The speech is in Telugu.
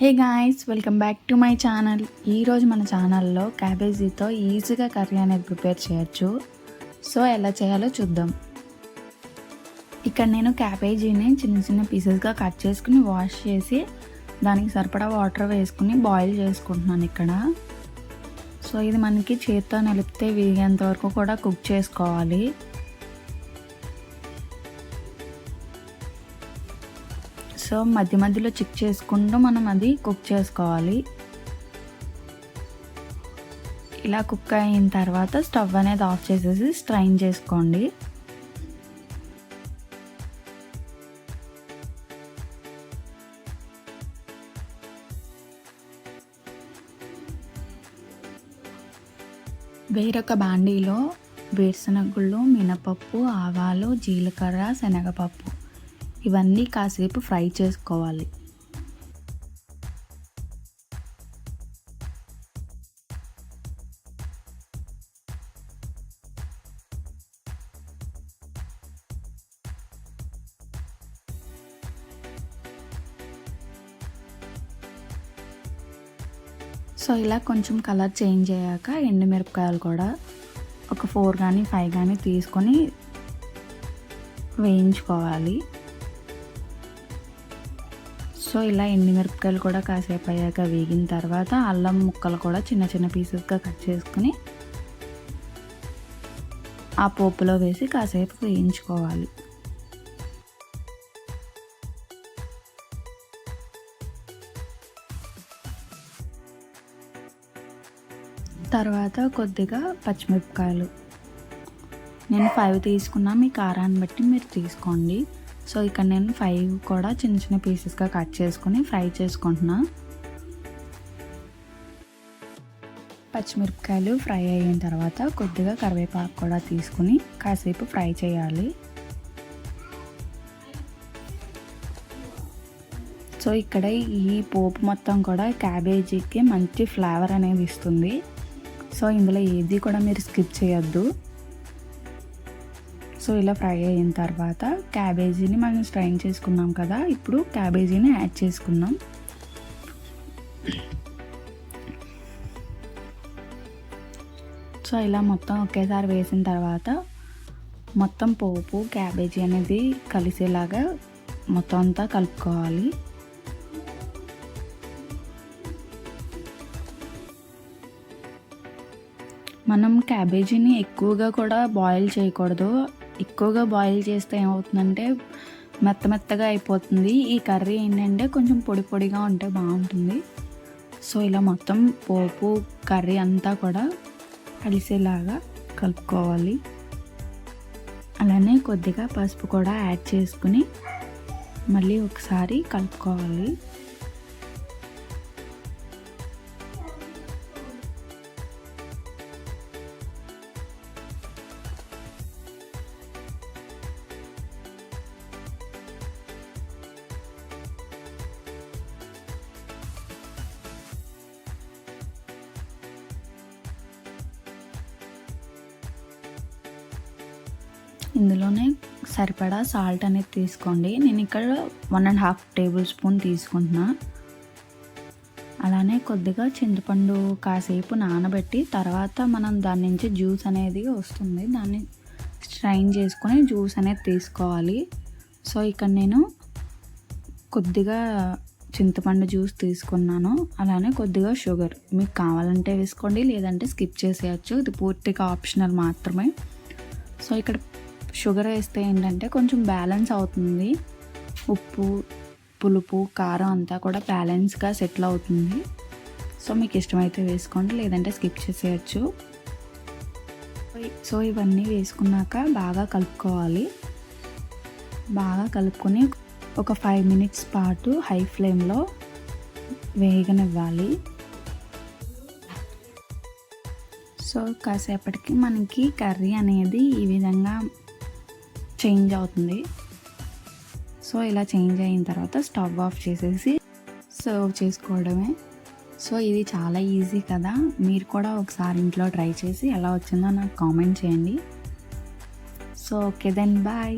Hey guys, welcome back to my channel. ఈరోజు మన ఛానల్లో క్యాబేజీతో ఈజీగా కర్రీ అనేది ప్రిపేర్ చేయొచ్చు. సో ఎలా చేయాలో చూద్దాం. ఇక్కడ నేను క్యాబేజీని చిన్న చిన్న పీసెస్గా కట్ చేసుకుని వాష్ చేసి దానికి సరిపడా వాటర్ వేసుకుని బాయిల్ చేసుకుంటున్నాను ఇక్కడ. సో ఇది మనకి చేత్తో నలిపితే వేగేంత వరకు కూడా కుక్ చేసుకోవాలి. సో మధ్య మధ్యలో చెక్ చేసుకుంటూ మనం అది కుక్ చేసుకోవాలి. ఇలా కుక్ అయిన తర్వాత స్టవ్ అనేది ఆఫ్ చేసేసి స్ట్రైన్ చేసుకోండి. వేరొక బాండీలో వేరుశనగుళ్ళు, మినపప్పు, ఆవాలు, జీలకర్ర, శనగపప్పు ఇవన్నీ కాసేపు ఫ్రై చేసుకోవాలి. సో ఇలా కొంచెం కలర్ చేంజ్ అయ్యాక ఎండుమిరపకాయలు కూడా ఒక 4 కానీ 5 కానీ తీసుకొని వేయించుకోవాలి. సో ఇలా ఎండుమిరపకాయలు కూడా కాసేపు అయ్యాక వేగిన తర్వాత అల్లం ముక్కలు కూడా చిన్న చిన్న పీసెస్గా కట్ చేసుకుని ఆ పోపులో వేసి కాసేపు వేయించుకోవాలి. తర్వాత కొద్దిగా పచ్చిమిరపకాయలు, నేను 5 తీసుకున్నా, మీ కారాన్ని బట్టి మీరు తీసుకోండి. సో ఇక్కడ నేను 5 కూడా చిన్న చిన్న పీసెస్గా కట్ చేసుకుని ఫ్రై చేసుకుంటున్నా. పచ్చిమిరపకాయలు ఫ్రై అయిన తర్వాత కొద్దిగా కరివేపాకు కూడా తీసుకుని కాసేపు ఫ్రై చేయాలి. సో ఇక్కడ ఈ పోపు మొత్తం కూడా క్యాబేజీకి మంచి ఫ్లేవర్ అనేది ఇస్తుంది. సో ఇందులో ఏది కూడా మీరు స్కిప్ చేయొద్దు. సో ఇలా ఫ్రై అయిన తర్వాత క్యాబేజీని మనం స్ట్రైన్ చేసుకున్నాం కదా, ఇప్పుడు క్యాబేజీని యాడ్ చేసుకున్నాం. సో ఇలా మొత్తం ఒకేసారి వేసిన తర్వాత మొత్తం పోపు క్యాబేజీ అనేది కలిసేలాగా మొత్తం అంతా కలుపుకోవాలి. మనం క్యాబేజీని ఎక్కువగా కూడా బాయిల్ చేయకూడదు. ఎక్కువగా బాయిల్ చేస్తే ఏమవుతుందంటే మెత్తగా అయిపోతుంది. ఈ కర్రీ ఏంటంటే కొంచెం పొడి పొడిగా ఉంటే బాగుంటుంది. సో ఇలా మొత్తం పోపు కర్రీ అంతా కూడా కలిసేలాగా కలుపుకోవాలి. అలానే కొద్దిగా పసుపు కూడా యాడ్ చేసుకుని మళ్ళీ ఒకసారి కలుపుకోవాలి. ఇందులోనే సరిపడా సాల్ట్ అనేది తీసుకోండి. నేను ఇక్కడ 1.5 టేబుల్ స్పూన్ తీసుకుంటున్నా. అలానే కొద్దిగా చింతపండు కాసేపు నానబెట్టి తర్వాత మనం దాని నుంచి జ్యూస్ అనేది వస్తుంది, దాన్ని స్ట్రైన్ చేసుకొని జ్యూస్ అనేది తీసుకోవాలి. సో ఇక్కడ నేను కొద్దిగా చింతపండు జ్యూస్ తీసుకున్నాను. అలానే కొద్దిగా షుగర్ మీకు కావాలంటే వేసుకోండి, లేదంటే స్కిప్ చేసేయచ్చు. ఇది పూర్తిగా ఆప్షనల్ మాత్రమే. సో ఇక్కడ షుగర్ వేస్తే ఏంటంటే కొంచెం బ్యాలెన్స్ అవుతుంది. ఉప్పు, పులుపు, కారం అంతా కూడా బ్యాలెన్స్గా సెటిల్ అవుతుంది. సో మీకు ఇష్టమైతే వేసుకోండి, లేదంటే స్కిప్ చేసేయచ్చు. సో ఇవన్నీ వేసుకున్నాక బాగా కలుపుకోవాలి. బాగా కలుపుకొని ఒక 5 మినిట్స్ పాటు హై ఫ్లేమ్లో వేగనివ్వాలి. సో కాసేపటికి మనకి కర్రీ అనేది ఈ విధంగా చేంజ్ అవుతుంది. సో ఇలా చేంజ్ అయిన తర్వాత స్టవ్ ఆఫ్ చేసేసి సర్వ్ చేసుకోవడమే. సో ఇది చాలా ఈజీ కదా, మీరు కూడా ఒకసారి ఇంట్లో ట్రై చేసి ఎలా వచ్చిందో నాకు కామెంట్ చేయండి. So okay then bye.